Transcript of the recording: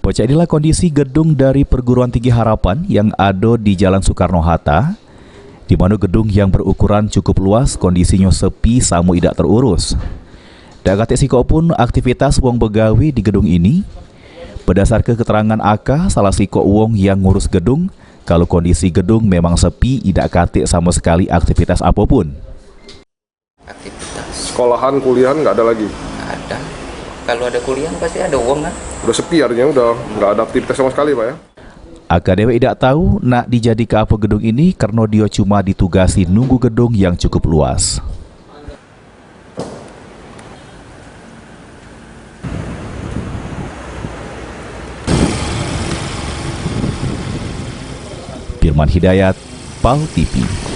Bocah inilah kondisi gedung dari Perguruan Tinggi Harapan yang ada di Jalan Soekarno-Hatta, di mana gedung yang berukuran cukup luas kondisinya sepi samu tidak terurus. Dak katik siko pun aktivitas wong begawi di gedung ini. Berdasarkan keterangan Aka, salah siko wong yang ngurus gedung, kalau kondisi gedung memang sepi, tidak katik sama sekali aktivitas apapun. Aktivitas Sekolahan, kuliahan nggak ada lagi? ada. Kalau ada kuliah pasti ada uang kan? Udah sepi artinya, udah nggak ada aktivitas sama sekali Pak ya? Aka dewe tidak tahu nak dijadikan apa gedung ini karena dia cuma ditugasi nunggu gedung yang cukup luas. Firman Hidayat, PAL TV.